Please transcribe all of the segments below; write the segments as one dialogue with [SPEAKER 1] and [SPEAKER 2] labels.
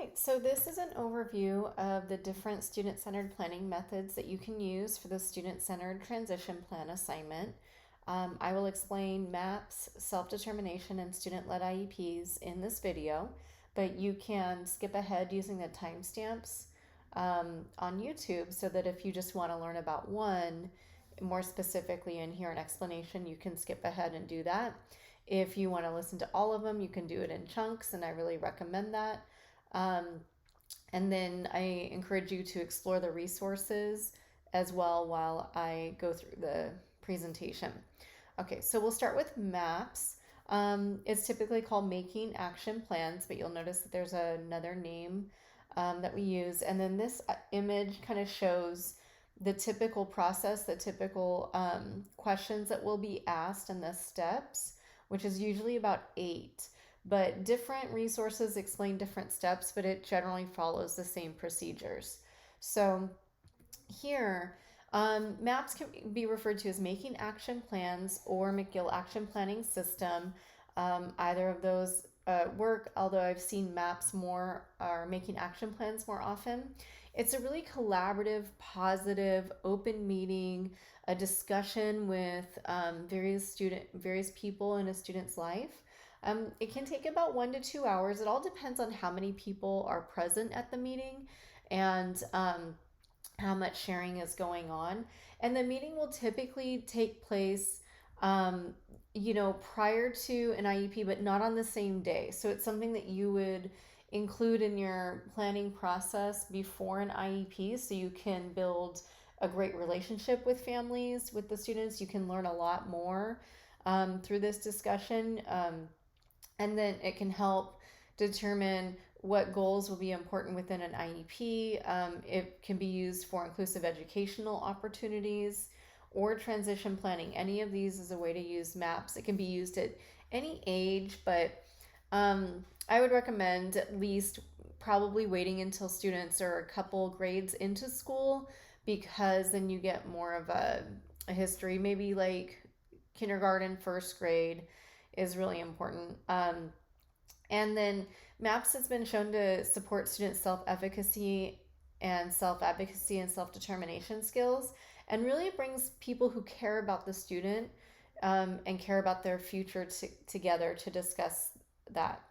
[SPEAKER 1] right, so this is an overview of the different student-centered planning methods that you can use for the student-centered transition plan assignment. I will explain MAPS, self-determination, and student-led IEPs in this video, but you can skip ahead using the timestamps on YouTube so that if you just want to learn about one more specifically and hear an explanation, you can skip ahead and do that. If you want to listen to all of them, you can do it in chunks, and I really recommend that. Um, and then I encourage you to explore the resources as well while I go through the presentation. Okay, so we'll start with MAPS. It's typically called Making Action Plans, but you'll notice that there's another name that we use. And then this image kind of shows the typical process, the typical questions that will be asked and the steps, which is usually about 8. But different resources explain different steps, but it generally follows the same procedures. So here, MAPS can be referred to as Making Action Plans or McGill Action Planning System. Either of those work, although I've seen MAPS more or Making Action Plans more often. It's a really collaborative, positive, open meeting, a discussion with various people in a student's life. It can take about 1 to 2 hours. It all depends on how many people are present at the meeting and how much sharing is going on. And the meeting will typically take place, prior to an IEP, but not on the same day. So it's something that you would include in your planning process before an IEP so you can build a great relationship with families, with the students. You can learn a lot more through this discussion. And then it can help determine what goals will be important within an IEP. It can be used for inclusive educational opportunities or transition planning. Any of these is a way to use MAPS. It can be used at any age, but I would recommend at least probably waiting until students are a couple grades into school, because then you get more of a history. Maybe like kindergarten, first grade is really important. And then MAPS has been shown to support student self-efficacy and self-advocacy and self-determination skills. And really it brings people who care about the student and care about their future together to discuss that.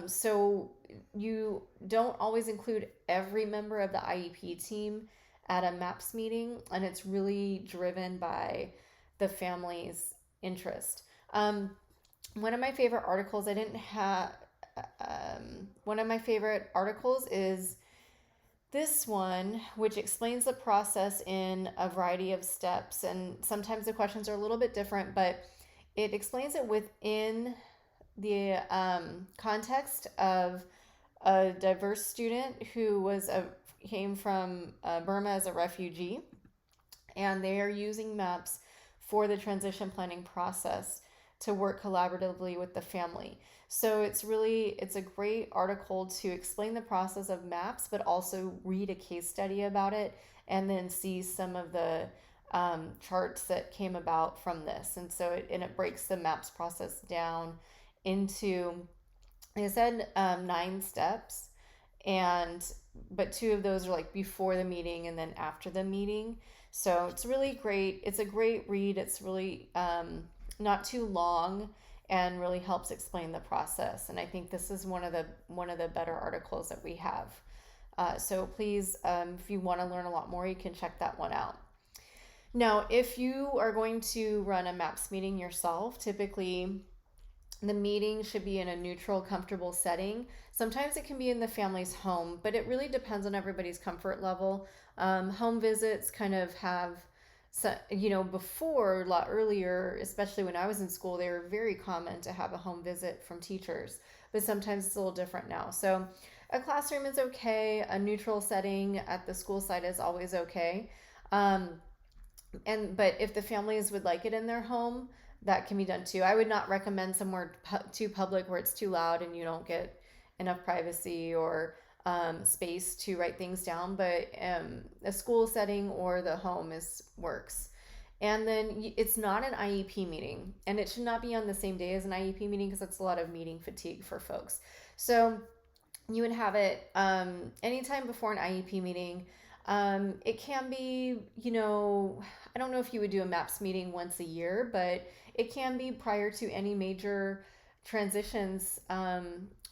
[SPEAKER 1] So you don't always include every member of the IEP team at a MAPS meeting, and it's really driven by the family's interest. One of my favorite articles, one of my favorite articles is this one, which explains the process in a variety of steps. And sometimes the questions are a little bit different, but it explains it within the context of a diverse student who came from Burma as a refugee, and they are using MAPS for the transition planning process to work collaboratively with the family. So it's a great article to explain the process of MAPS, but also read a case study about it and then see some of the charts that came about from this. And so it breaks the MAPS process down into, like I said, 9 steps, but 2 of those are like before the meeting and then after the meeting. So it's really great. It's a great read. It's really not too long and really helps explain the process. And I think this is one of the better articles that we have. So please, if you want to learn a lot more, you can check that one out. Now, if you are going to run a MAPS meeting yourself, typically the meeting should be in a neutral, comfortable setting. Sometimes it can be in the family's home, but it really depends on everybody's comfort level. Home visits kind of have, before, a lot earlier, especially when I was in school, they were very common to have a home visit from teachers, but sometimes it's a little different now. So a classroom is okay. A neutral setting at the school site is always okay. But if the families would like it in their home, that can be done too. I would not recommend somewhere too public where it's too loud and you don't get enough privacy or space to write things down, but a school setting or the home works. And then it's not an IEP meeting, and it should not be on the same day as an IEP meeting because that's a lot of meeting fatigue for folks. So You would have it anytime before an IEP meeting. It can be, I don't know if you would do a MAPS meeting once a year, but it can be prior to any major transitions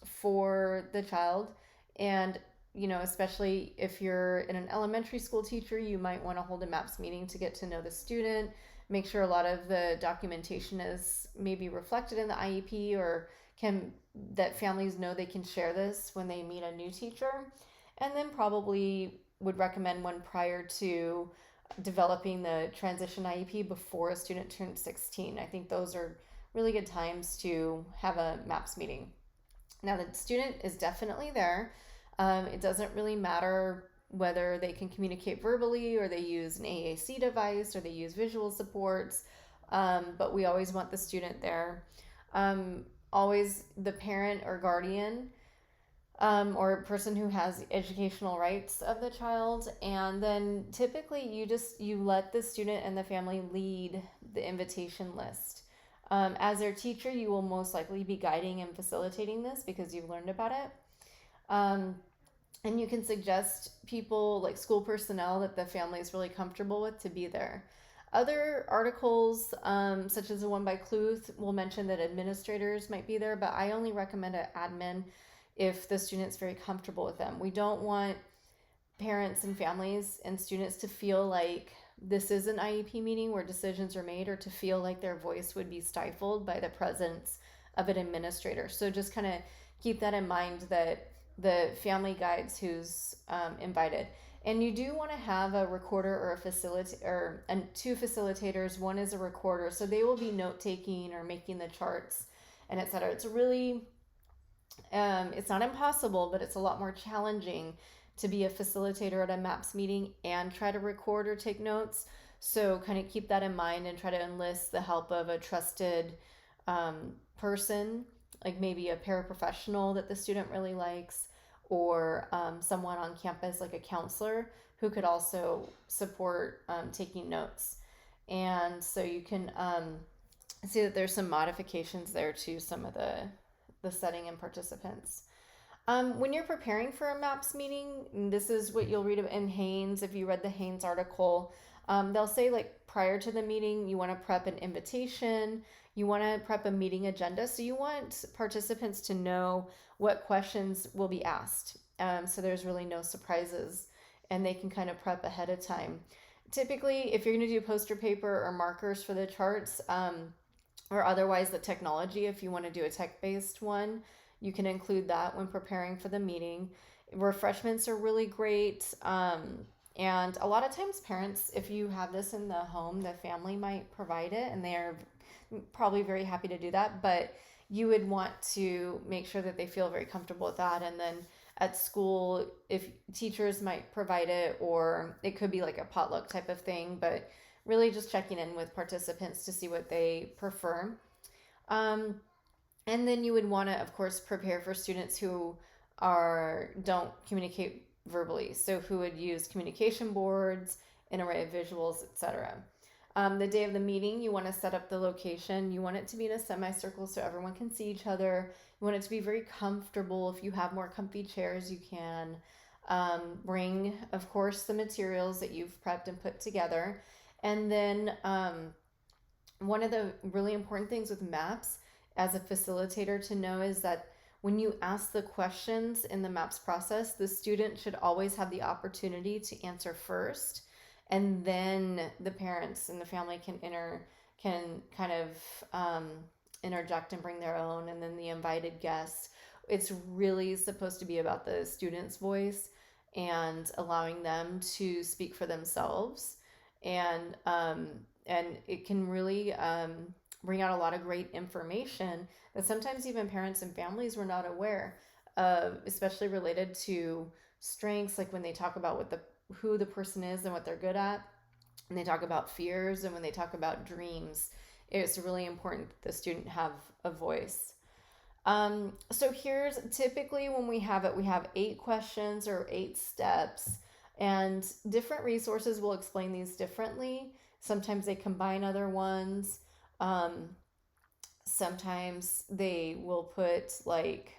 [SPEAKER 1] for the child. And, especially if you're in an elementary school teacher, you might want to hold a MAPS meeting to get to know the student, make sure a lot of the documentation is maybe reflected in the IEP, or can that families know they can share this when they meet a new teacher. And then probably would recommend one prior to developing the transition IEP before a student turns 16. I think those are really good times to have a MAPS meeting. Now, the student is definitely there. It doesn't really matter whether they can communicate verbally, or they use an AAC device, or they use visual supports, but we always want the student there. Always the parent or guardian, or person who has educational rights of the child. And then typically you let the student and the family lead the invitation list. As their teacher, you will most likely be guiding and facilitating this because you've learned about it. um, and you can suggest people like school personnel that the family is really comfortable with to be there. Other articles, such as the one by Cluth, will mention that administrators might be there, but I only recommend an admin if the student's very comfortable with them. We don't want parents and families and students to feel like this is an IEP meeting where decisions are made, or to feel like their voice would be stifled by the presence of an administrator. So just kind of keep that in mind, that the family guides who's invited. And you do want to have a recorder or a facilitator, or two facilitators. One is a recorder, so they will be note taking or making the charts and etc. It's really it's not impossible, but it's a lot more challenging to be a facilitator at a MAPS meeting and try to record or take notes. So, kind of keep that in mind and try to enlist the help of a trusted person, like maybe a paraprofessional that the student really likes, or someone on campus, like a counselor, who could also support taking notes. And so you can see that there's some modifications there to some of the setting and participants. When you're preparing for a MAPS meeting, this is what you'll read in Haynes. If you read the Haynes article, they'll say, like, prior to the meeting, you want to prep an invitation, you want to prep a meeting agenda. So you want participants to know what questions will be asked. So there's really no surprises, and they can kind of prep ahead of time. Typically, if you're going to do poster paper or markers for the charts, or otherwise the technology, if you want to do a tech-based one, you can include that when preparing for the meeting. Refreshments are really great. And a lot of times parents, if you have this in the home, the family might provide it, and they are probably very happy to do that. But you would want to make sure that they feel very comfortable with that. And then at school, if teachers might provide it, or it could be like a potluck type of thing, but really just checking in with participants to see what they prefer. Um, and then you would want to, of course, prepare for students who don't communicate verbally. So who would use communication boards, an array of visuals, etc. The day of the meeting, you want to set up the location. You want it to be in a semicircle so everyone can see each other. You want it to be very comfortable. If you have more comfy chairs, you can bring, of course, the materials that you've prepped and put together. And then one of the really important things with MAPS as a facilitator to know is that when you ask the questions in the MAPS process, the student should always have the opportunity to answer first, and then the parents and the family can kind of interject and bring their own, and then the invited guests. It's really supposed to be about the student's voice and allowing them to speak for themselves, and it can really bring out a lot of great information that sometimes even parents and families were not aware of, especially related to strengths, like when they talk about who the person is and what they're good at, and they talk about fears, and when they talk about dreams. It's really important that the student have a voice. So here's typically when we have it, we have 8 questions or 8 steps, and different resources will explain these differently. Sometimes they combine other ones. Sometimes they will put like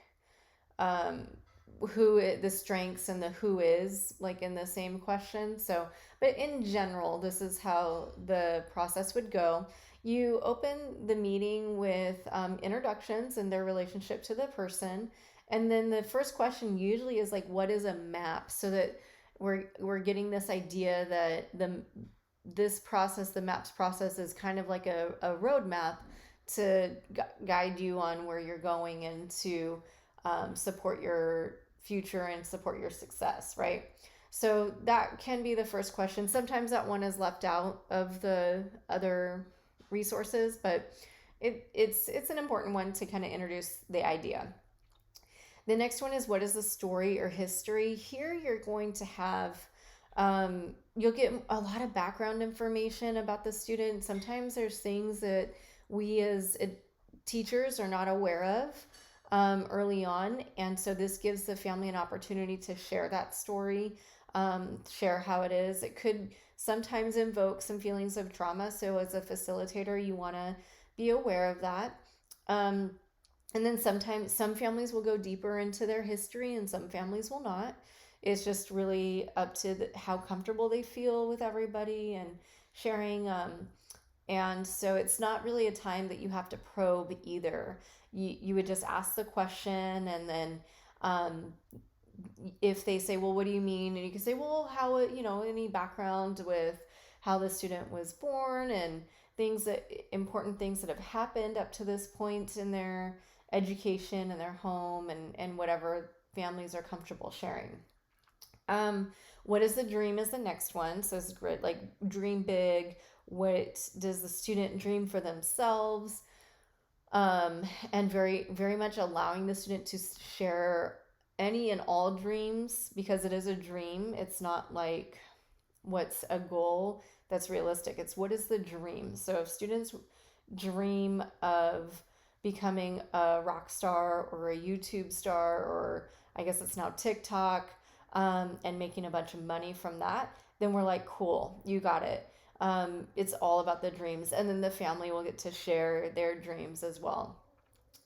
[SPEAKER 1] the strengths and the who is like in the same question. So, but in general, this is how the process would go. You open the meeting with introductions and their relationship to the person, and then the first question usually is like, "What is a map?" So that we're getting this idea that this process, the maps process, is kind of like a roadmap to guide you on where you're going and to support your future and support your success, right? So that can be the first question. Sometimes that one is left out of the other resources, but it's an important one to kind of introduce the idea. The next one is, what is the story or history? Here you're going to have, you'll get a lot of background information about the student. Sometimes there's things that we as teachers are not aware of early on. And so this gives the family an opportunity to share that story, share how it is. It could sometimes invoke some feelings of trauma. So as a facilitator, you want to be aware of that. Um, and then sometimes some families will go deeper into their history and some families will not. It's just really up to how comfortable they feel with everybody and sharing. And so it's not really a time that you have to probe either. You would just ask the question, and then um, if they say, well, what do you mean? And you can say, well, how, any background with how the student was born and important things that have happened up to this point in their education and their home, and whatever families are comfortable sharing. Um, what is the dream is the next one. So it's great, like dream big. What does the student dream for themselves? And very, very much allowing the student to share any and all dreams, because it is a dream. It's not like what's a goal that's realistic. It's what is the dream. So if students dream of becoming a rock star or a YouTube star, or I guess it's now TikTok, and making a bunch of money from that, then we're like, cool, you got it. It's all about the dreams. And then the family will get to share their dreams as well.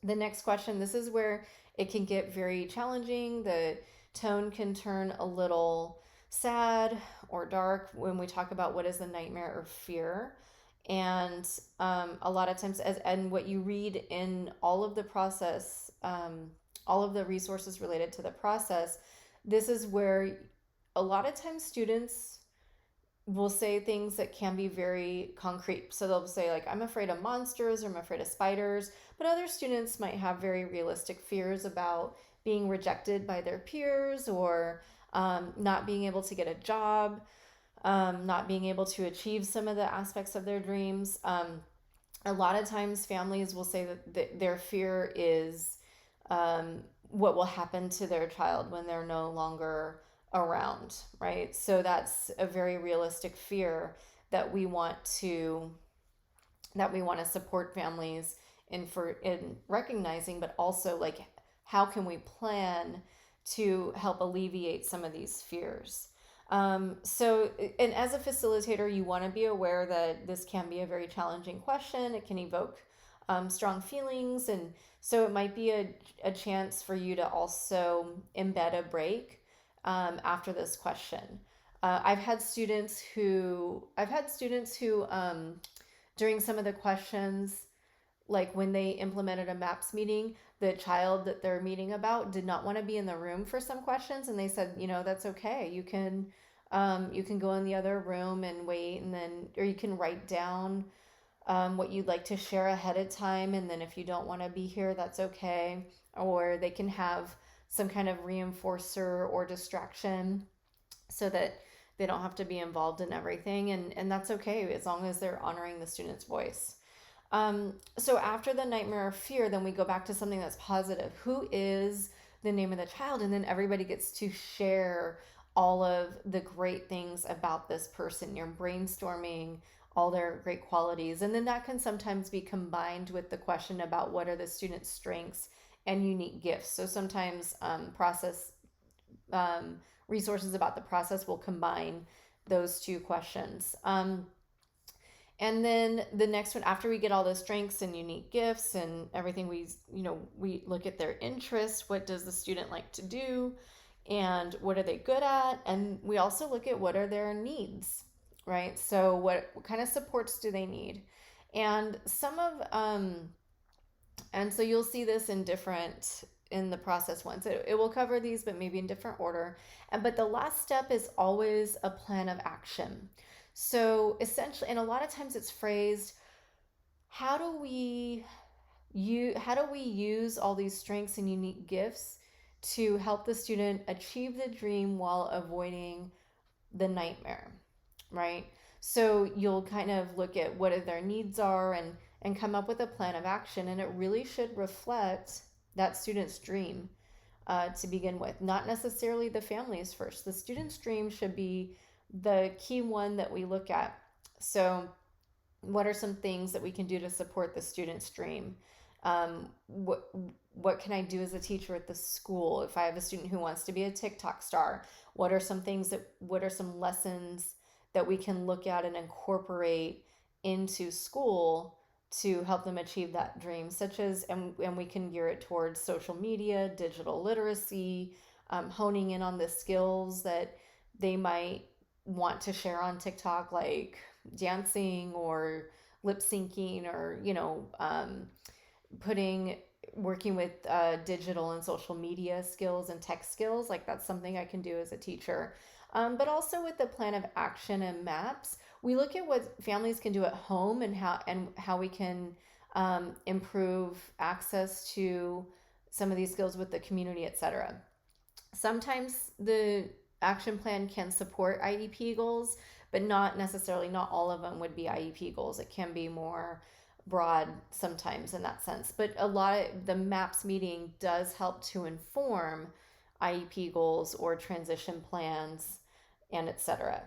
[SPEAKER 1] The next question, this is where it can get very challenging. The tone can turn a little sad or dark when we talk about what is the nightmare or fear. And a lot of times, and what you read in all of the process, all of the resources related to the process, this is where a lot of times students will say things that can be very concrete. So they'll say, like, I'm afraid of monsters, or I'm afraid of spiders. But other students might have very realistic fears about being rejected by their peers, or not being able to get a job, not being able to achieve some of the aspects of their dreams. A lot of times families will say that their fear is what will happen to their child when they're no longer around, right? So that's a very realistic fear that we want to support families in recognizing, but also like, how can we plan to help alleviate some of these fears? So, and as a facilitator, you want to be aware that this can be a very challenging question. It can evoke strong feelings, and so it might be a chance for you to also embed a break after this question. I've had students who during some of the questions, like when they implemented a MAPS meeting, the child that they're meeting about did not want to be in the room for some questions, and they said, that's okay. You can go in the other room and wait, and then, or you can write down what you'd like to share ahead of time, and then if you don't want to be here, that's okay. Or they can have some kind of reinforcer or distraction so that they don't have to be involved in everything, and that's okay as long as they're honoring the student's voice. So after the nightmare of fear, then we go back to something that's positive. Who is the name of the child? And then everybody gets to share all of the great things about this person. You're brainstorming all their great qualities. And then that can sometimes be combined with the question about what are the student's strengths and unique gifts. So sometimes resources about the process will combine those two questions. And then the next one, after we get all the strengths and unique gifts and everything, we look at their interests. What does the student like to do? And what are they good at? And we also look at what are their needs, right? So what kind of supports do they need? And and so you'll see this in the process ones. It will cover these, but maybe in different order. But the last step is always a plan of action. So essentially, and a lot of times it's phrased, how do we use all these strengths and unique gifts to help the student achieve the dream while avoiding the nightmare, right? So you'll kind of look at what their needs are and come up with a plan of action, and it really should reflect that student's dream to begin with, not necessarily the family's first. The student's dream should be the key one that we look at. So what are some things that we can do to support the student's dream? What can I do as a teacher at the school if I have a student who wants to be a TikTok star? What are some lessons that we can look at and incorporate into school to help them achieve that dream, such as, and we can gear it towards social media, digital literacy, honing in on the skills that they might want to share on TikTok, like dancing or lip syncing, or putting working with digital and social media skills and tech skills. Like that's something I can do as a teacher. But also with the plan of action and maps, we look at what families can do at home and how we can improve access to some of these skills with the community, etc. Sometimes the action plan can support IEP goals, but not all of them would be IEP goals. It can be more broad sometimes in that sense. But a lot of the MAPS meeting does help to inform IEP goals or transition plans and etc.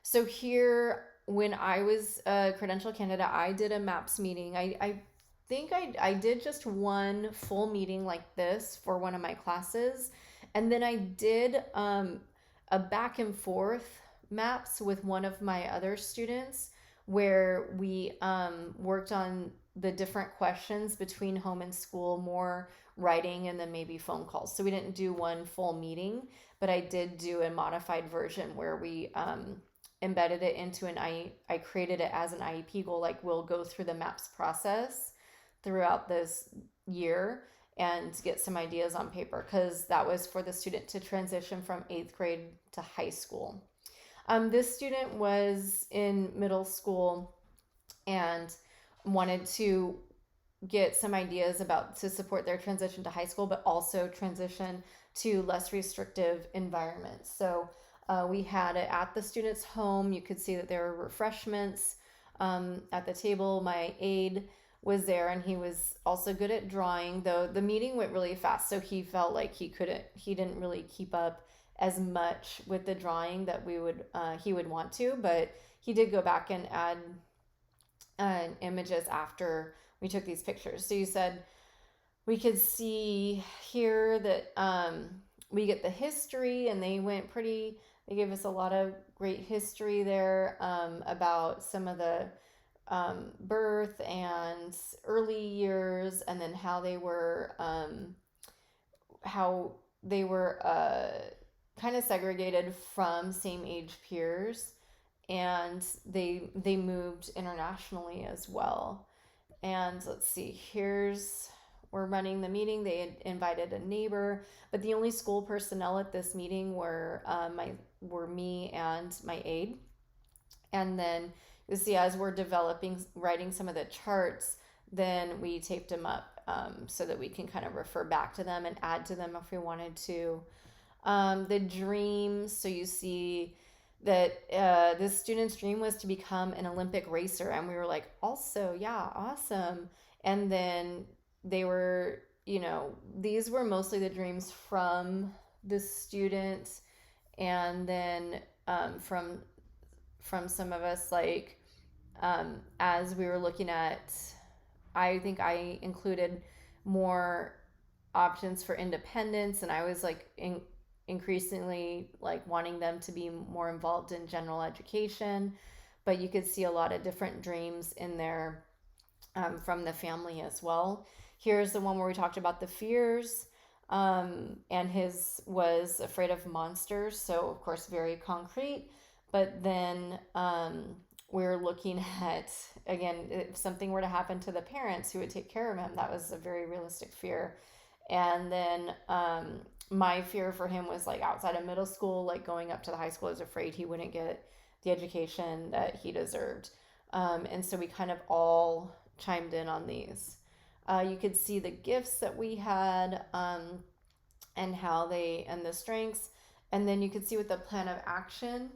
[SPEAKER 1] So here, when I was a credential candidate, I did a MAPS meeting. I think I did just one full meeting like this for one of my classes. And then I did a back and forth MAPS with one of my other students where we worked on the different questions between home and school, more writing and then maybe phone calls. So we didn't do one full meeting, but I did do a modified version where we embedded it into I created it as an IEP goal. Like we'll go through the MAPS process throughout this year and get some ideas on paper, because that was for the student to transition from 8th grade to high school. This student was in middle school and wanted to get some ideas about to support their transition to high school, but also transition to less restrictive environments. So we had it at the student's home. You could see that there were refreshments at the table. My aide was there, and he was also good at drawing, though the meeting went really fast, so he felt like he didn't really keep up as much with the drawing that he would want to, but he did go back and add images after we took these pictures. So you said we could see here that we get the history, and they gave us a lot of great history there about some of the birth and early years, and then how they were kind of segregated from same age peers, and they moved internationally as well. And let's see, we're running the meeting. They had invited a neighbor, but the only school personnel at this meeting were me and my aide. And then you see, as we're writing some of the charts, then we taped them up so that we can kind of refer back to them and add to them if we wanted to. The dreams, so you see that this student's dream was to become an Olympic racer, and we were like, also, yeah, awesome. And then these were mostly the dreams from the student, and then from some of us, like as we were looking at, I think I included more options for independence, and I was like increasingly like wanting them to be more involved in general education. but you could see a lot of different dreams in there from the family as well. Here's the one where we talked about the fears. And his was afraid of monsters, so of course very concrete. But then we're looking at, again, if something were to happen to the parents who would take care of him, that was a very realistic fear. And then my fear for him was like outside of middle school, like going up to the high school, I was afraid he wouldn't get the education that he deserved. And so we kind of all chimed in on these. You could see the gifts that we had, and how they, and the strengths. And then you could see with the plan of action,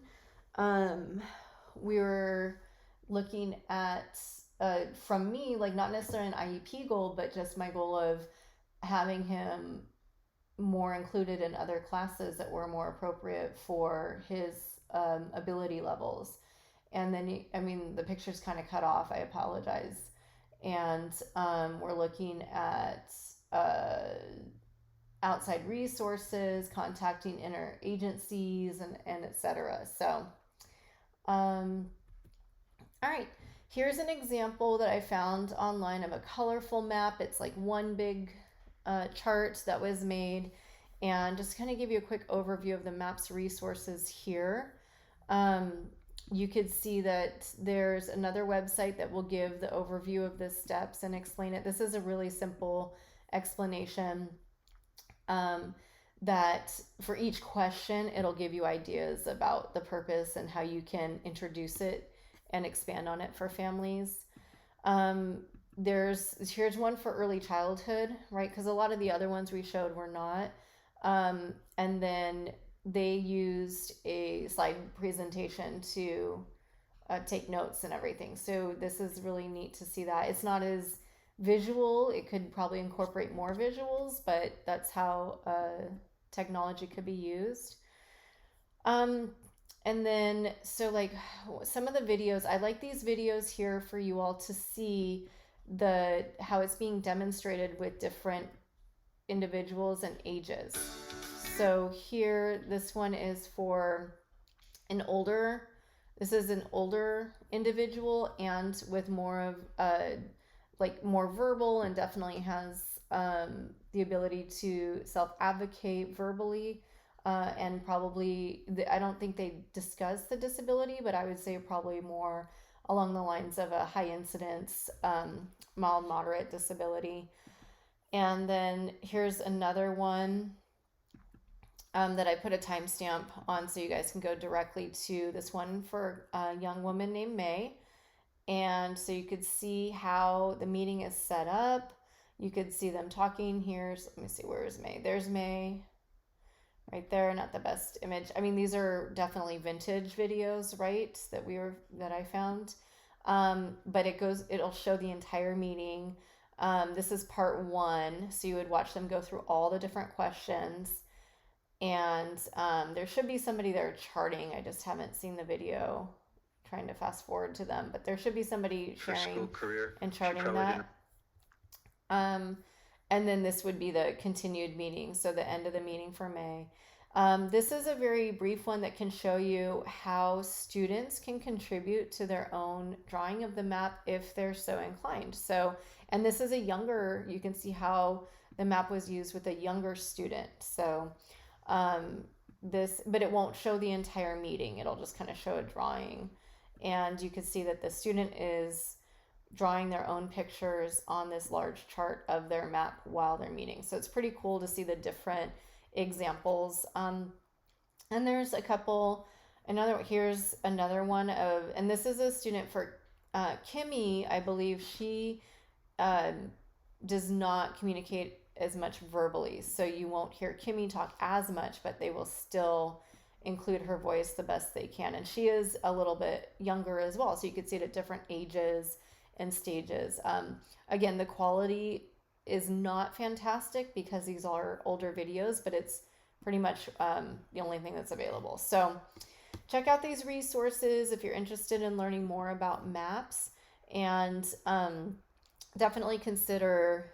[SPEAKER 1] we were looking at, from me, like not necessarily an IEP goal, but just my goal of having him more included in other classes that were more appropriate for his ability levels. And then, I mean, the picture's kind of cut off. I apologize. And we're looking at outside resources, contacting inner agencies, and etc. So, all right. Here's an example that I found online of a colorful map. It's like one big chart that was made, and just kind of give you a quick overview of the map's resources here. You could see that there's another website that will give the overview of the steps and explain it. This is a really simple explanation, that for each question, it'll give you ideas about the purpose and how you can introduce it and expand on it for families. Here's one for early childhood, right? Because a lot of the other ones we showed were not. And then they used a slide presentation to take notes and everything. So this is really neat to see that. It's not as visual. It could probably incorporate more visuals, but that's how technology could be used. And then, so like some of the videos, I like these videos here for you all to see how it's being demonstrated with different individuals and ages. So here, this one is for this is an older individual and with more of like more verbal, and definitely has the ability to self-advocate verbally, and probably, I don't think they discuss the disability, but I would say probably more along the lines of a high incidence, mild, moderate disability. And then here's another one that I put a timestamp on so you guys can go directly to this one for a young woman named May. And so you could see how the meeting is set up. You could see them talking. Let me see, where is May? There's May right there. Not the best image. I mean, these are definitely vintage videos, right? That I found. But it'll show the entire meeting. This is part 1. So you would watch them go through all the different questions. And there should be somebody there charting. I just haven't seen the video. Trying to fast forward to them, but there should be somebody sharing and charting that. And then this would be the continued meeting, so the end of the meeting for May. This is a very brief one that can show you how students can contribute to their own drawing of the map if they're so inclined. So, and this is you can see how the map was used with a younger student. So, but it won't show the entire meeting. It'll just kind of show a drawing. And you can see that the student is drawing their own pictures on this large chart of their map while they're meeting. So it's pretty cool to see the different examples. And there's a couple, here's another one and this is a student for Kimmy. I believe she does not communicate as much verbally. So you won't hear Kimmy talk as much, but they will still include her voice the best they can. And she is a little bit younger as well. So you could see it at different ages and stages. Again, the quality is not fantastic because these are older videos, but it's pretty much the only thing that's available. So check out these resources if you're interested in learning more about maps, and definitely consider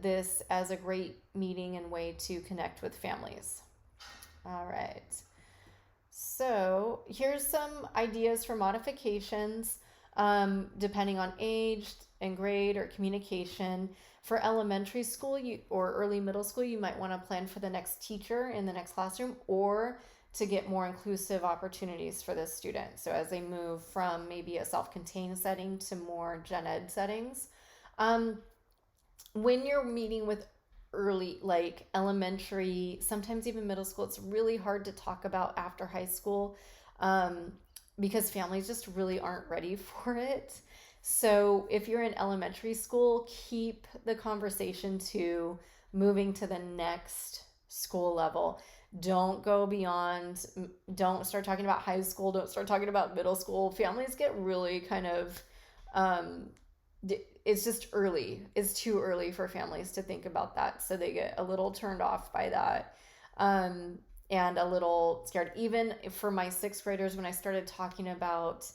[SPEAKER 1] this as a great meeting and way to connect with families. All right. So here's some ideas for modifications, depending on age and grade or communication. For elementary school or early middle school, you might want to plan for the next teacher in the next classroom, or to get more inclusive opportunities for the student. So as they move from maybe a self-contained setting to more gen ed settings. Um, when you're meeting with early, like elementary, sometimes even middle school, it's really hard to talk about after high school, um, because families just really aren't ready for it. So if you're in elementary school, keep the conversation to moving to the next school level. Don't go beyond, don't start talking about high school, don't start talking about middle school. Families get really kind of, um, it's just early. It's too early for families to think about that. So they get a little turned off by that, um, and a little scared. Even for my sixth graders, when I started talking about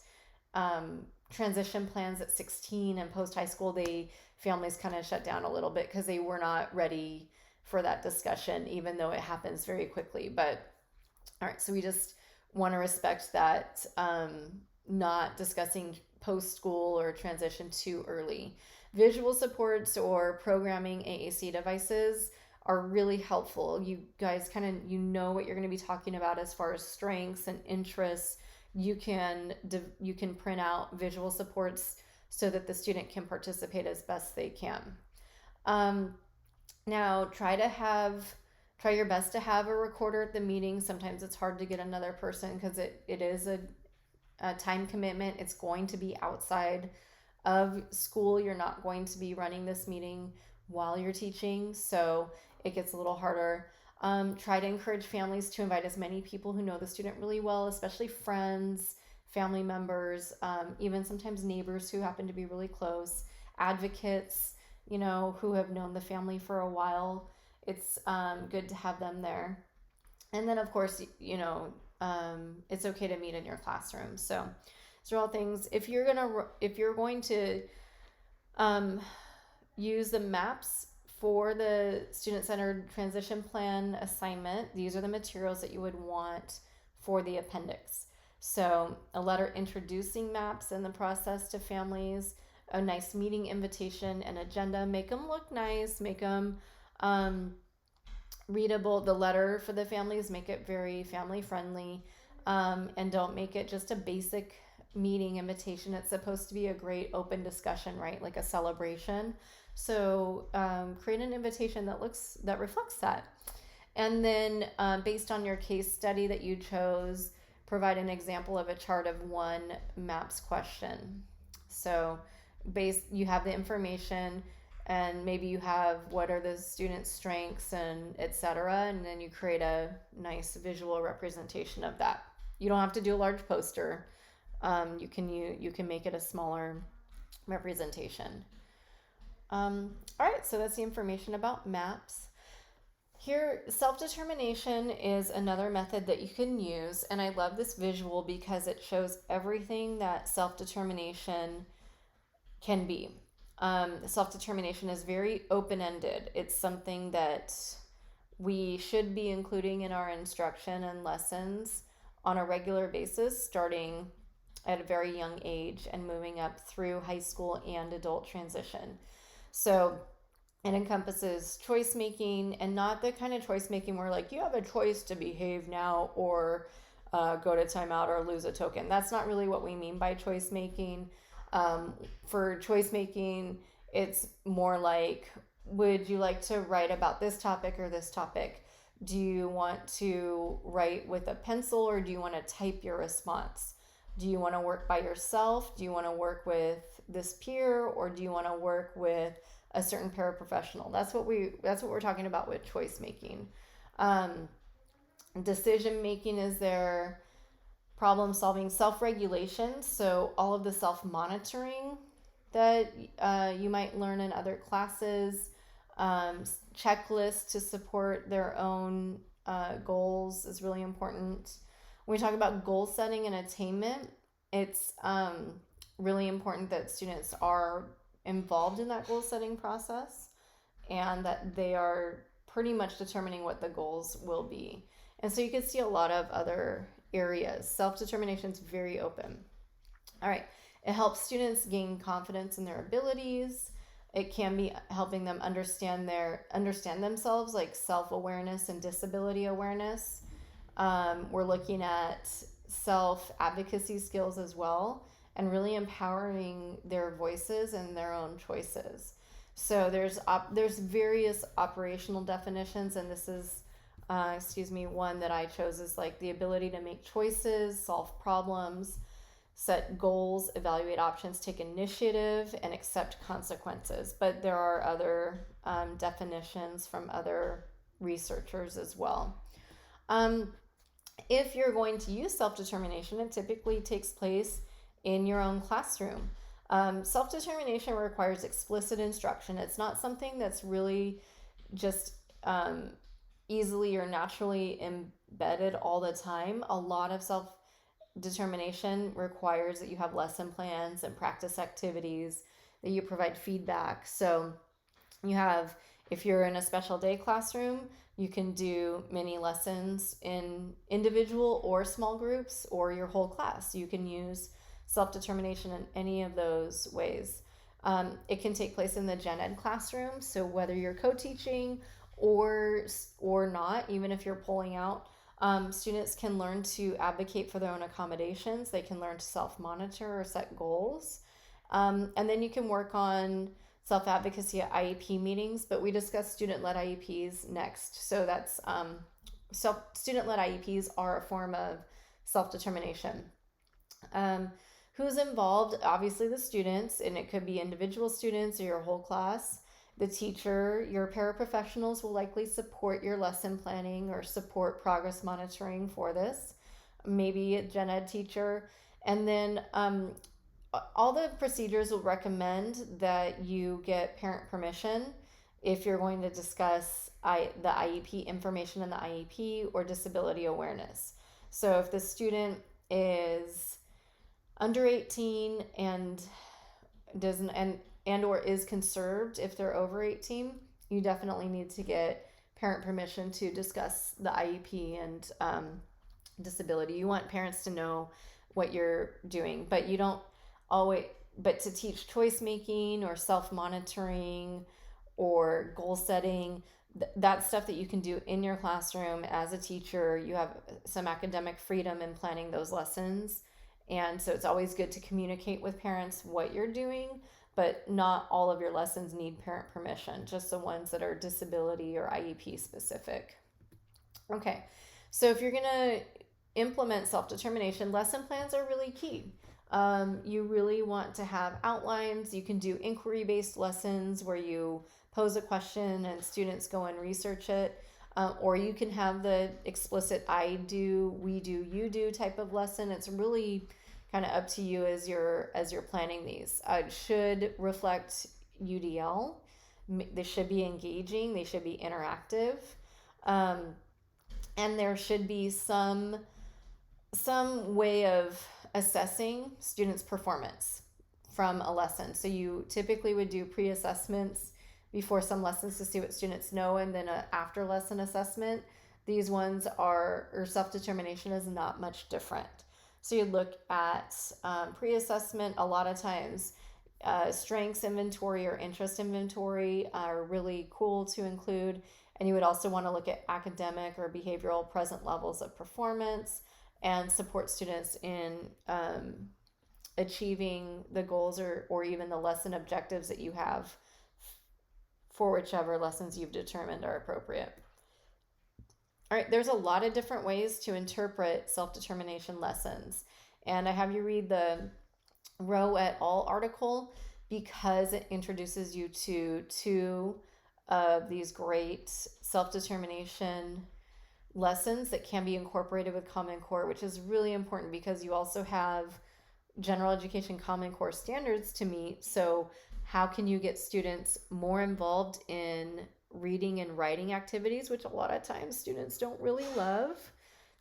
[SPEAKER 1] transition plans at 16 and post high school, families kind of shut down a little bit because they were not ready for that discussion, even though it happens very quickly. But all right, so we just want to respect that, not discussing post school or transition too early. Visual supports or programming AAC devices are really helpful. You guys kind of what you're going to be talking about as far as strengths and interests. You can print out visual supports so that the student can participate as best they can. Um, Now, try your best to have a recorder at the meeting. Sometimes it's hard to get another person because it is a time commitment. It's going to be outside of school. You're not going to be running this meeting while you're teaching, so it gets a little harder. Try to encourage families to invite as many people who know the student really well, especially friends, family members, even sometimes neighbors who happen to be really close, advocates, who have known the family for a while. It's good to have them there. And then, of course, it's okay to meet in your classroom. So these are all things. If you're going to um, use the maps for the student-centered transition plan assignment, these are the materials that you would want for the appendix. So a letter introducing maps and the process to families, a nice meeting invitation and agenda. Make them look nice, make them readable. The letter for the families, make it very family friendly, and don't make it just a basic meeting invitation. It's supposed to be a great open discussion, right? Like a celebration. So create an invitation that reflects that. And then, based on your case study that you chose, provide an example of a chart of one MAPS question. So you have the information, and maybe you have what are the students' strengths and etc., and then you create a nice visual representation of that. You don't have to do a large poster. You can make it a smaller representation. All right, so that's the information about MAPS. Here, self-determination is another method that you can use, and I love this visual because it shows everything that self-determination can be. Self-determination is very open-ended. It's something that we should be including in our instruction and lessons on a regular basis, starting at a very young age and moving up through high school and adult transition. So it encompasses choice making, and not the kind of choice making where like you have a choice to behave now or go to timeout or lose a token. That's not really what we mean by choice making. For choice making, it's more like, would you like to write about this topic or this topic? Do you want to write with a pencil or do you want to type your response? Do you want to work by yourself? Do you want to work with this peer, or do you want to work with a certain paraprofessional? That's what we're talking about with choice making. Decision making is there. Problem solving, self-regulation, so all of the self-monitoring that you might learn in other classes, checklists to support their own goals is really important. When we talk about goal setting and attainment, it's really important that students are involved in that goal setting process and that they are pretty much determining what the goals will be. And so you can see a lot of other areas. Self-determination is very open. All right. It helps students gain confidence in their abilities. It can be helping them understand themselves, like self-awareness and disability awareness. We're looking at self-advocacy skills as well, and really empowering their voices and their own choices. So there's various operational definitions, and this is one that I chose is like the ability to make choices, solve problems, set goals, evaluate options, take initiative, and accept consequences. But there are other definitions from other researchers as well. If you're going to use self-determination, it typically takes place in your own classroom. Self-determination requires explicit instruction. It's not something that's really just easily or naturally embedded all the time. A lot of self-determination requires that you have lesson plans and practice activities, that you provide feedback. So you have, if you're in a special day classroom, you can do mini lessons in individual or small groups or your whole class. You can use self-determination in any of those ways. It can take place in the gen ed classroom. So whether you're co-teaching or not, even if you're pulling out, students can learn to advocate for their own accommodations. They can learn to self-monitor or set goals. And then you can work on self-advocacy at IEP meetings, but we discussed student-led IEPs next. So that's student-led IEPs are a form of self-determination. Who's involved? Obviously the students, and it could be individual students or your whole class. The teacher, your paraprofessionals will likely support your lesson planning or support progress monitoring for this. Maybe a gen ed teacher. And then all the procedures will recommend that you get parent permission if you're going to discuss the IEP information in the IEP or disability awareness. So if the student is under 18 and doesn't and or is conserved, if they're over 18, you definitely need to get parent permission to discuss the IEP and disability. You want parents to know what you're doing, but you don't always, but to teach choice making or self-monitoring or goal setting, that's stuff that you can do in your classroom as a teacher. You have some academic freedom in planning those lessons. And so it's always good to communicate with parents what you're doing, but not all of your lessons need parent permission, just the ones that are disability or IEP specific. Okay, so if you're gonna implement self-determination, lesson plans are really key. You really want to have outlines. You can do inquiry-based lessons where you pose a question and students go and research it. Or you can have the explicit I do, we do, you do type of lesson. It's really kind of up to you as you're planning these. It should reflect UDL. They should be engaging. They should be interactive. And there should be some way of assessing students' performance from a lesson. So you typically would do pre-assessments before some lessons to see what students know, and then an after lesson assessment. These ones or self-determination is not much different. So you look at pre-assessment. A lot of times strengths inventory or interest inventory are really cool to include, and you would also want to look at academic or behavioral present levels of performance and support students in achieving the goals or even the lesson objectives that you have for whichever lessons you've determined are appropriate. All right, there's a lot of different ways to interpret self-determination lessons. And I have you read the Rowe et al. Article because it introduces you to two of these great self-determination lessons that can be incorporated with Common Core, which is really important because you also have general education Common Core standards to meet. So how can you get students more involved in reading and writing activities, which a lot of times students don't really love,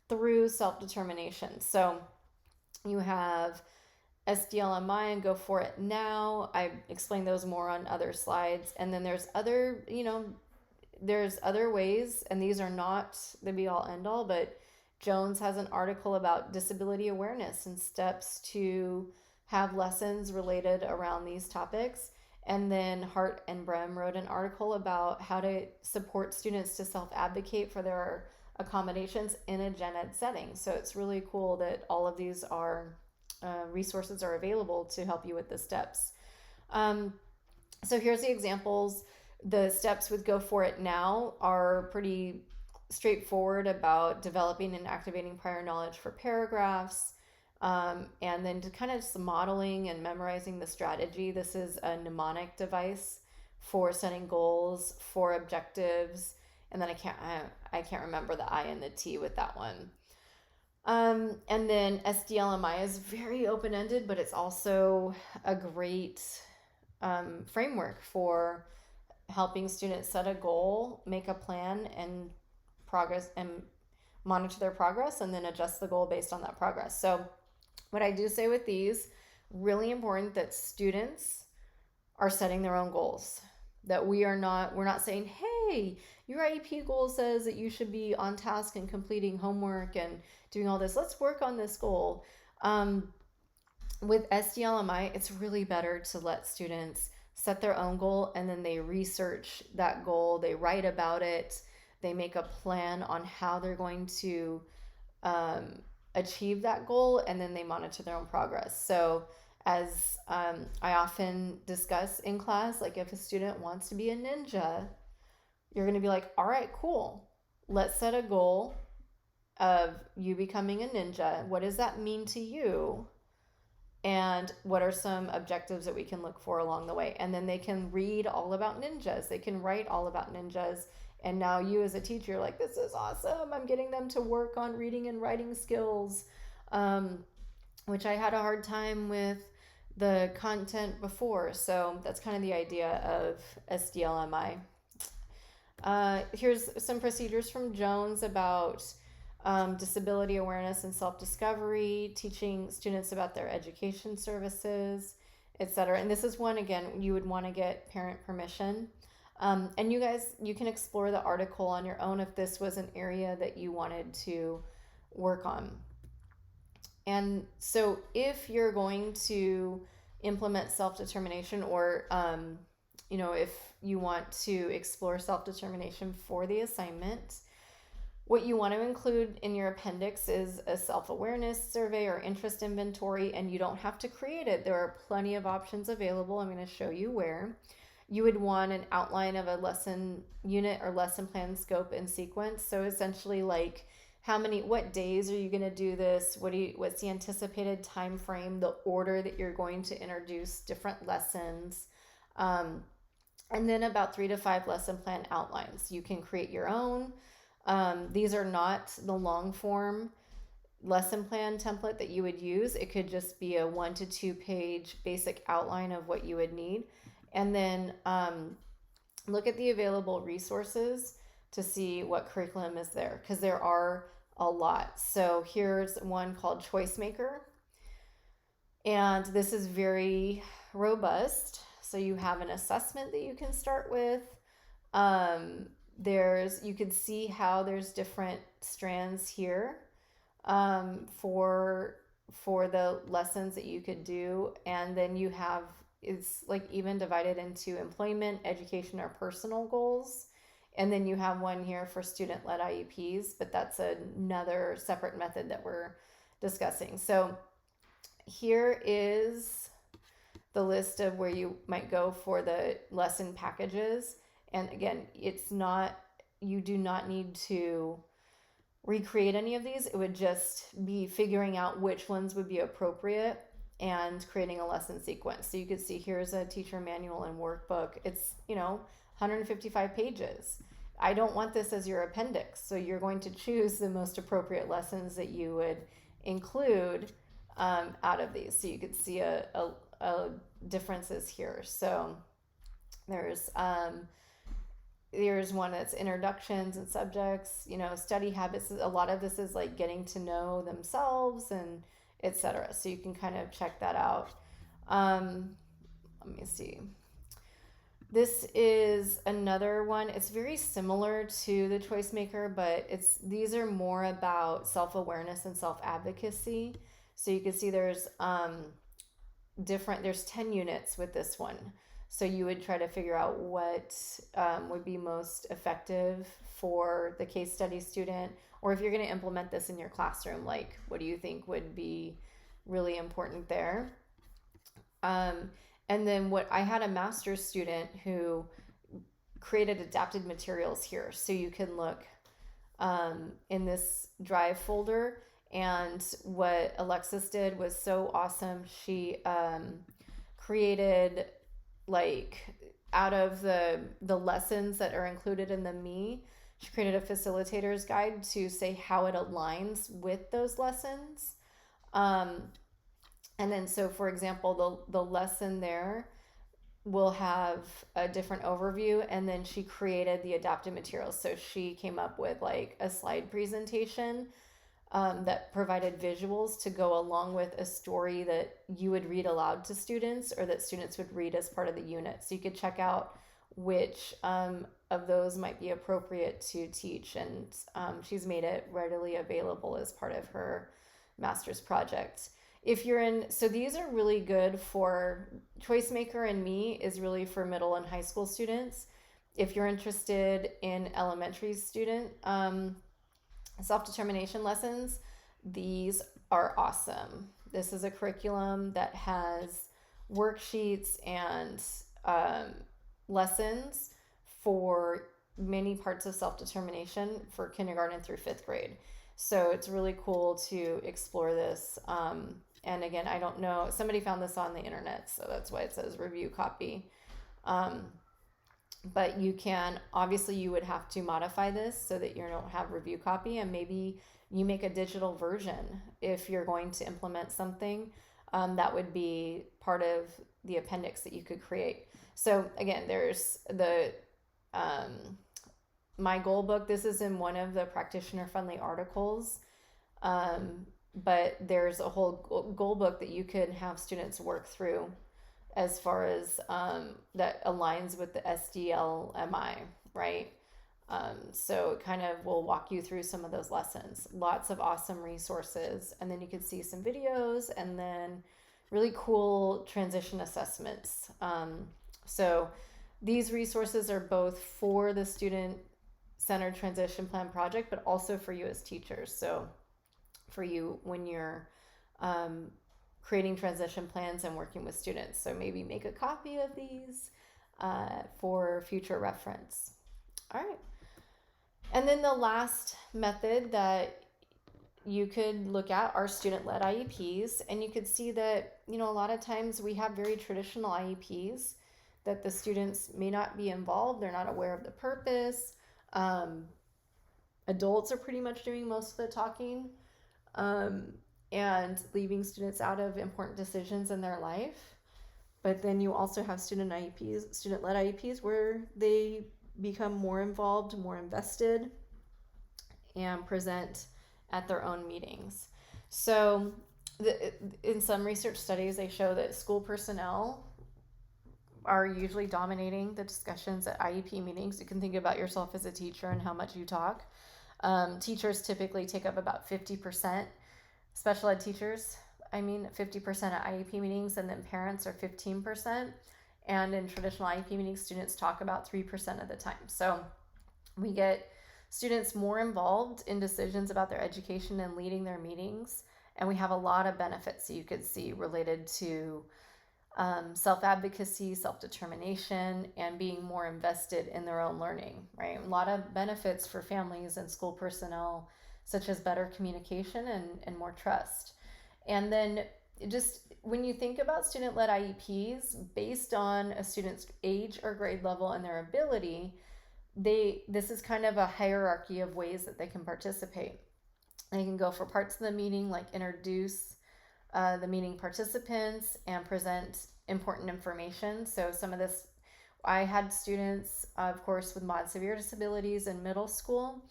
[SPEAKER 1] through self-determination? So you have SDLMI and Go For It Now. I explain those more on other slides. And then there's other ways, and these are not the be all end all, but Jones has an article about disability awareness and steps to have lessons related around these topics. And then Hart and Brem wrote an article about how to support students to self-advocate for their accommodations in a gen ed setting. So it's really cool that all of these are resources are available to help you with the steps. So here's the examples. The steps with Go For It Now are pretty straightforward about developing and activating prior knowledge for paragraphs, and then to kind of just modeling and memorizing the strategy. This is a mnemonic device for setting goals, for objectives, and then I can't remember the I and the T with that one. And then SDLMI is very open-ended, but it's also a great framework for helping students set a goal, make a plan, and progress and monitor their progress, and then adjust the goal based on that progress. So what I do say with these, really important that students are setting their own goals. That we're not saying, hey, your IEP goal says that you should be on task and completing homework and doing all this. Let's work on this goal. With SDLMI, it's really better to let students set their own goal, and then they research that goal, they write about it, they make a plan on how they're going to achieve that goal, and then they monitor their own progress. So as I often discuss in class, like if a student wants to be a ninja, you're going to be like, all right, cool. Let's set a goal of you becoming a ninja. What does that mean to you? And what are some objectives that we can look for along the way? And then they can read all about ninjas. They can write all about ninjas. And now you as a teacher, you're like, this is awesome. I'm getting them to work on reading and writing skills, which I had a hard time with the content before. So that's kind of the idea of SDLMI. Here's some procedures from Jones about disability awareness and self-discovery, teaching students about their education services, etc. And this is one, again, you would want to get parent permission. And you guys, you can explore the article on your own if this was an area that you wanted to work on. And so if you're going to implement self-determination, or if you want to explore self-determination for the assignment, what you want to include in your appendix is a self-awareness survey or interest inventory, and you don't have to create it. There are plenty of options available. I'm going to show you where. You would want an outline of a lesson unit or lesson plan scope and sequence. So essentially, like what days are you going to do this? What's the anticipated time frame, the order that you're going to introduce different lessons, and then about 3 to 5 lesson plan outlines. You can create your own. These are not the long form lesson plan template that you would use. It could just be a 1 to 2 page basic outline of what you would need. And then look at the available resources to see what curriculum is there, because there are a lot. So here's one called Choice Maker. And this is very robust. So you have an assessment that you can start with. You can see how there's different strands here for the lessons that you could do. And then you have, it's like even divided into employment, education, or personal goals. And then you have one here for student-led IEPs, but that's another separate method that we're discussing. So here is the list of where you might go for the lesson packages. And again, you do not need to recreate any of these. It would just be figuring out which ones would be appropriate and creating a lesson sequence. So you could see here's a teacher manual and workbook. It's, 155 pages. I don't want this as your appendix. So you're going to choose the most appropriate lessons that you would include out of these. So you could see a differences here. So there's one that's introductions and subjects, study habits. A lot of this is like getting to know themselves and etc. So you can kind of check that out. Let me see. This is another one. It's very similar to the choice maker, but these are more about self-awareness and self-advocacy. So you can see there's 10 units with this one. So you would try to figure out what would be most effective for the case study student, or if you're going to implement this in your classroom, like what do you think would be really important there? Um, and then what I had a master's student who created adapted materials here. So you can look in this drive folder. And what Alexis did was so awesome. She created, like, out of the lessons that are included in the me, she created a facilitator's guide to say how it aligns with those lessons. Um, and then, so for example, the lesson there will have a different overview, and then she created the adapted materials. So she came up with like a slide presentation that provided visuals to go along with a story that you would read aloud to students, or that students would read as part of the unit. So you could check out which of those might be appropriate to teach. And she's made it readily available as part of her master's project. If you're in, so these are really good for Choice Maker, and Me is really for middle and high school students. If you're interested in elementary student self-determination lessons, these are awesome. This is a curriculum that has worksheets and lessons for many parts of self-determination for kindergarten through fifth grade. So it's really cool to explore this. And again, I don't know, somebody found this on the internet, so that's why it says review copy. But you can, obviously you would have to modify this so that you don't have review copy, and maybe you make a digital version if you're going to implement something. That would be part of the appendix that you could create. So again, there's the my goal book. This is in one of the practitioner friendly articles. But there's a whole goal book that you can have students work through as far as that aligns with the SDLMI, right? So it kind of will walk you through some of those lessons. Lots of awesome resources. And then you can see some videos, and then really cool transition assessments. So these resources are both for the student-centered transition plan project, but also for you as teachers. So for you when you're creating transition plans and working with students. So maybe make a copy of these for future reference. All right. And then the last method that you could look at are student-led IEPs. And you could see that, a lot of times we have very traditional IEPs that the students may not be involved. They're not aware of the purpose. Adults are pretty much doing most of the talking. And leaving students out of important decisions in their life. But then you also have student-led IEPs, where they become more involved, more invested, and present at their own meetings. So in some research studies, they show that school personnel are usually dominating the discussions at IEP meetings. You can think about yourself as a teacher and how much you talk. Teachers typically take up about 50%. Special ed teachers, 50% at IEP meetings, and then parents are 15%. And in traditional IEP meetings, students talk about 3% of the time. So we get students more involved in decisions about their education and leading their meetings. And we have a lot of benefits that you could see related to self-advocacy, self-determination, and being more invested in their own learning, right? A lot of benefits for families and school personnel, such as better communication and more trust. And then just when you think about student-led IEPs, based on a student's age or grade level and their ability, this is kind of a hierarchy of ways that they can participate. They can go for parts of the meeting, like introduce the meeting participants and present important information. So some of this, I had students, of course, with mod severe disabilities in middle school,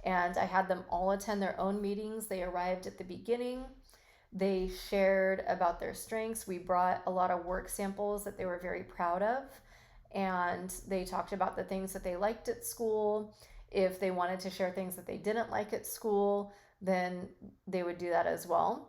[SPEAKER 1] and I had them all attend their own meetings. They arrived at the beginning. They shared about their strengths. We brought a lot of work samples that they were very proud of. and they talked about the things that they liked at school. If they wanted to share things that they didn't like at school, then they would do that as well.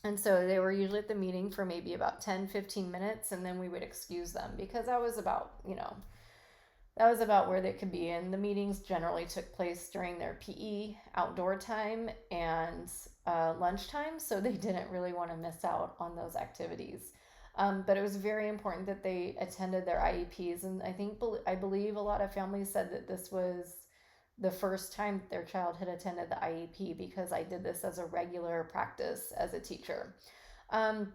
[SPEAKER 1] And so they were usually at the meeting for maybe about 10-15 minutes, and then we would excuse them because that was about, that was about where they could be. And the meetings generally took place during their PE outdoor time and lunchtime, so they didn't really want to miss out on those activities. But it was very important that they attended their IEPs, and I believe a lot of families said that this was the first time their child had attended the IEP because I did this as a regular practice as a teacher. Um,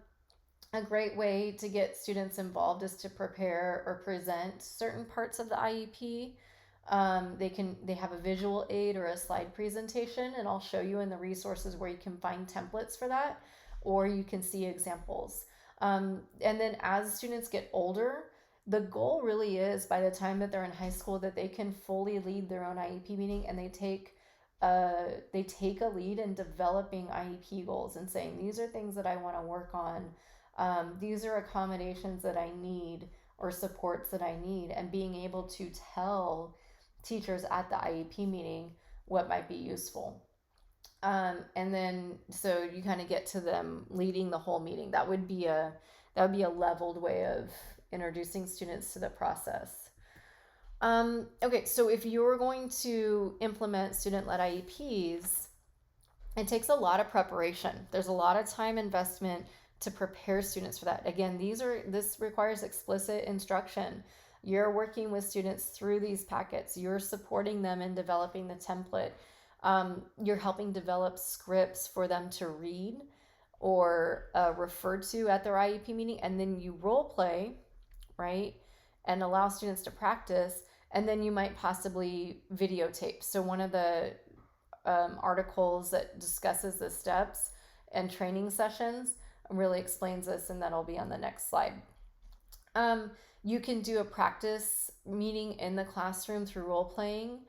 [SPEAKER 1] a great way to get students involved is to prepare or present certain parts of the IEP. They have a visual aid or a slide presentation, and I'll show you in the resources where you can find templates for that, or you can see examples. And then as students get older, the goal really is by the time that they're in high school that they can fully lead their own IEP meeting, and they take a lead in developing IEP goals and saying these are things that I want to work on. These are accommodations that I need or supports that I need, and being able to tell teachers at the IEP meeting what might be useful. And then so you kind of get to them leading the whole meeting. That would be a leveled way of introducing students to the process. Okay, so if you're going to implement student-led IEPs, it takes a lot of preparation. There's a lot of time investment to prepare students for that. Again, this requires explicit instruction. You're working with students through these packets. You're supporting them in developing the template. You're helping develop scripts for them to read or refer to at their IEP meeting, and then you role play, right, and allow students to practice, and then you might possibly videotape. So one of the articles that discusses the steps and training sessions really explains this, and that'll be on the next slide. You can do a practice meeting in the classroom through role playing,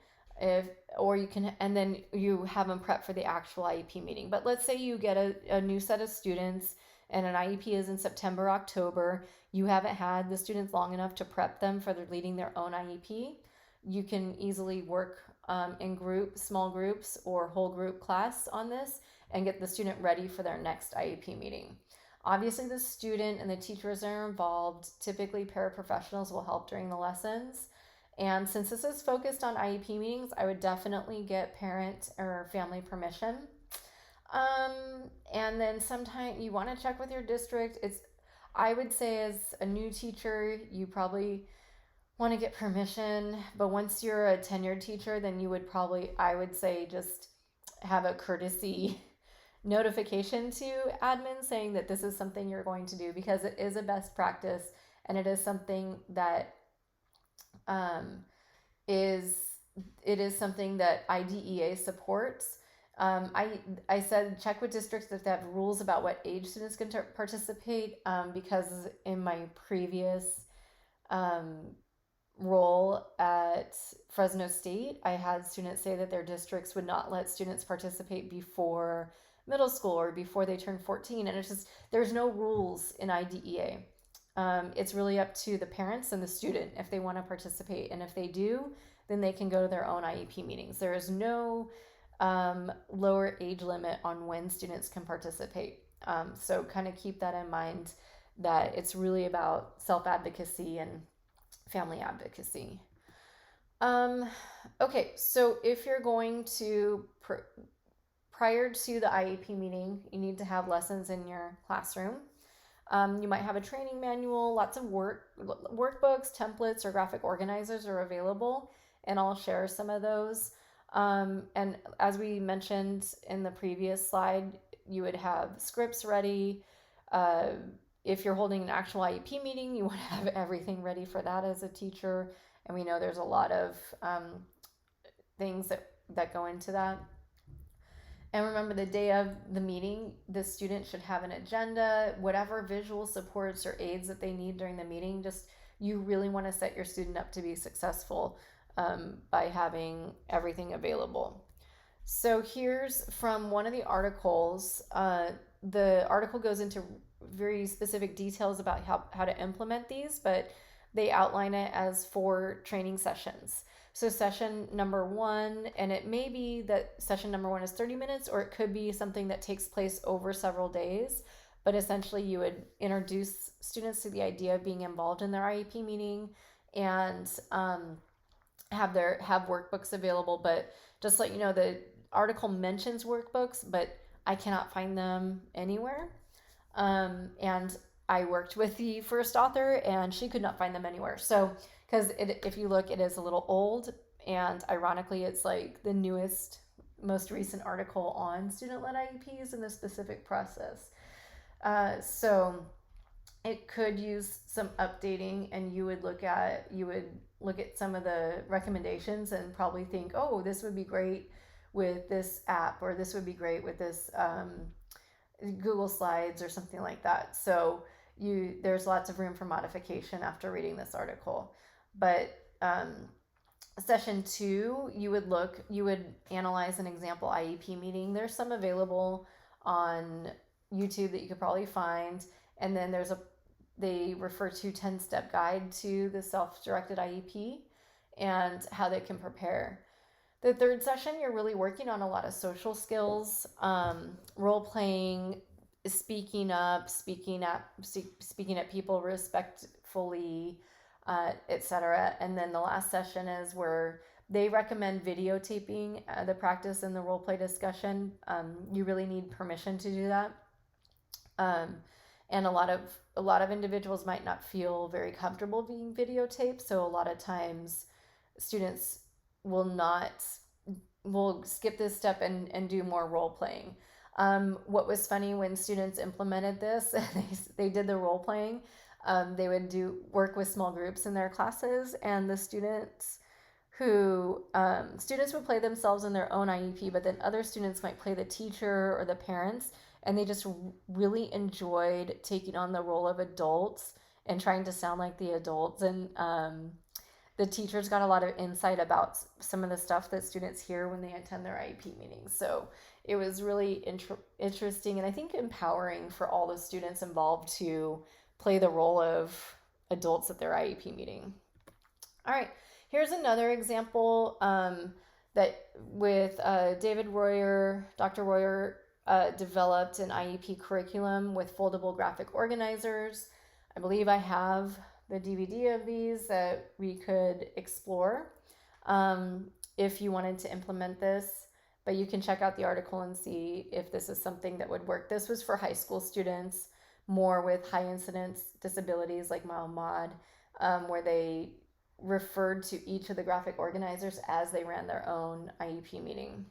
[SPEAKER 1] or you can, and then you have them prep for the actual IEP meeting. But let's say you get a new set of students and an IEP is in September, October. You haven't had the students long enough to prep them for their leading their own IEP. You can easily work in small groups or whole group class on this and get the student ready for their next IEP meeting. Obviously, the student and the teachers are involved. Typically, paraprofessionals will help during the lessons. And since this is focused on IEP meetings, I would definitely get parent or family permission. And then sometimes you want to check with your district. I would say as a new teacher, you probably want to get permission. But once you're a tenured teacher, then I would say just have a courtesy notification to admin saying that this is something you're going to do, because it is a best practice and it is something that is something that IDEA supports. I said check with districts if they have rules about what age students can participate, because in my previous role at Fresno State, I had students say that their districts would not let students participate before middle school or before they turn 14, and it's just there's no rules in IDEA. It's really up to the parents and the student if they want to participate, and if they do, then they can go to their own IEP meetings. There is no lower age limit on when students can participate. So kind of keep that in mind, that it's really about self-advocacy and family advocacy. Okay, so if you're going to, prior to the IEP meeting, you need to have lessons in your classroom. You might have a training manual, lots of workbooks, templates, or graphic organizers are available, and I'll share some of those. And as we mentioned in the previous slide, you would have scripts ready. If you're holding an actual IEP meeting, you want to have everything ready for that as a teacher. And we know there's a lot of things that go into that. And remember, the day of the meeting, the student should have an agenda, whatever visual supports or aids that they need during the meeting. Just, you really want to set your student up to be successful by having everything available. So here's from one of the articles. The article goes into very specific details about how to implement these, but they outline it as 4 training sessions. So session number 1, and it may be that session number 1 is 30 minutes, or it could be something that takes place over several days. But essentially, you would introduce students to the idea of being involved in their IEP meeting, and have workbooks available. But just let you know, the article mentions workbooks, but I cannot find them anywhere. And I worked with the first author, and she could not find them anywhere. So, because if you look, it is a little old, and ironically, it's like the newest, most recent article on student-led IEPs and the specific process. So it could use some updating, and you would look at some of the recommendations and probably think, oh, this would be great with this app, or this would be great with this Google Slides or something like that. So there's lots of room for modification after reading this article. But session 2, you would analyze an example IEP meeting. There's some available on YouTube that you could probably find, and then they refer to 10-step guide to the self-directed IEP and how they can prepare. The 3rd session, you're really working on a lot of social skills, role playing, speaking up, speaking at people respectfully, etc. And then the last session is where they recommend videotaping the practice and the role play discussion. You really need permission to do that. And a lot of individuals might not feel very comfortable being videotaped, so a lot of times students will skip this step and do more role playing. What was funny, when students implemented this, they did the role playing. They would work with small groups in their classes, and the students would play themselves in their own IEP, but then other students might play the teacher or the parents, and they just really enjoyed taking on the role of adults and trying to sound like the adults. And the teachers got a lot of insight about some of the stuff that students hear when they attend their IEP meetings. So it was really interesting, and I think empowering for all the students involved to play the role of adults at their IEP meeting. All right, here's another example that with David Royer, Dr. Royer developed an IEP curriculum with foldable graphic organizers. I believe I have the DVD of these that we could explore if you wanted to implement this, but you can check out the article and see if this is something that would work. This was for high school students, more with high incidence disabilities like mild mod, where they referred to each of the graphic organizers as they ran their own IEP meeting.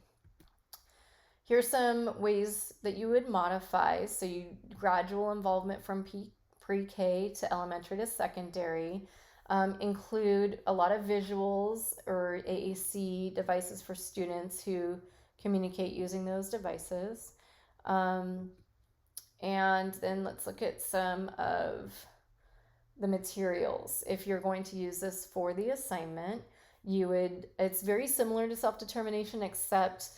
[SPEAKER 1] Here's some ways that you would modify. So you gradual involvement from pre-K to elementary to secondary. Include a lot of visuals or AAC devices for students who communicate using those devices. And then let's look at some of the materials. If you're going to use this for the assignment, it's very similar to self-determination, except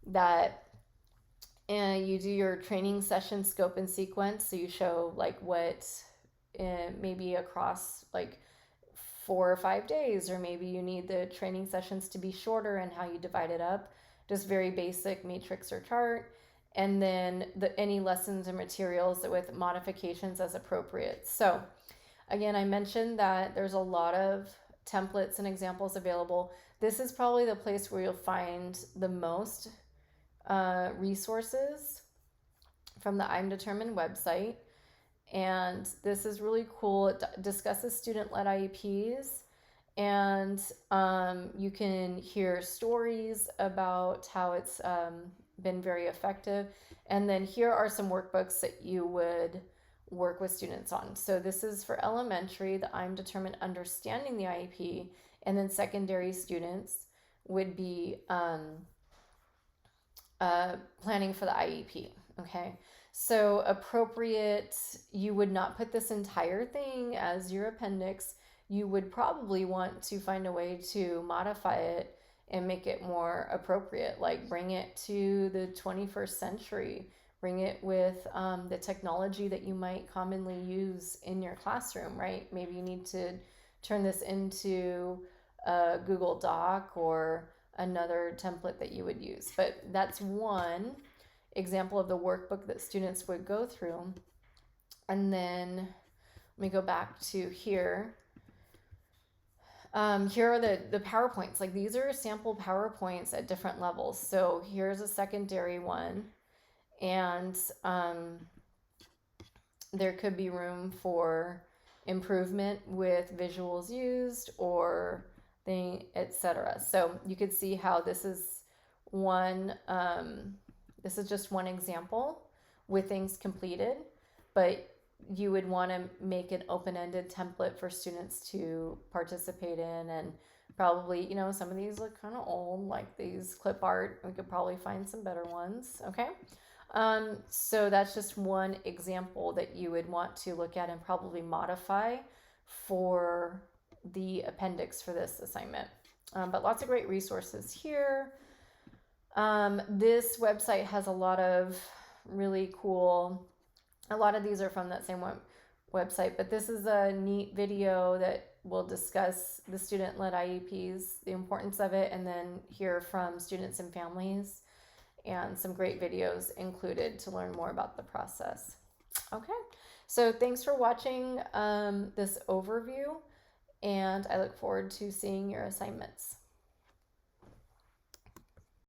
[SPEAKER 1] that you do your training session scope and sequence. So you show like what maybe across like 4 or 5 days, or maybe you need the training sessions to be shorter and how you divide it up. Just very basic matrix or chart. And then any lessons and materials with modifications as appropriate. So again, I mentioned that there's a lot of templates and examples available. This is probably the place where you'll find the most resources from the I'm Determined website. And this is really cool. It discusses student-led IEPs, and you can hear stories about how it's been very effective. And then here are some workbooks that you would work with students on. So this is for elementary, the I'm Determined Understanding the IEP, and then secondary students would be planning for the IEP. Okay, so appropriate, you would not put this entire thing as your appendix. You would probably want to find a way to modify it and make it more appropriate, like bring it to the 21st century, bring it with the technology that you might commonly use in your classroom, right? Maybe you need to turn this into a Google Doc or another template that you would use. But that's one example of the workbook that students would go through. And then let me go back to here. Here are the PowerPoints. Like, these are sample PowerPoints at different levels. So here's a secondary one, and there could be room for improvement with visuals used or thing, etc. So you could see how this is one. This is just one example with things completed, but you would want to make an open-ended template for students to participate in. And probably, some of these look kind of old, like these clip art. We could probably find some better ones. Okay. So that's just one example that you would want to look at and probably modify for the appendix for this assignment. But lots of great resources here. This website has a lot of really cool, a lot of these are from that same website, but this is a neat video that will discuss the student-led IEPs, the importance of it, and then hear from students and families, and some great videos included to learn more about the process. Okay, so thanks for watching this overview, and I look forward to seeing your assignments.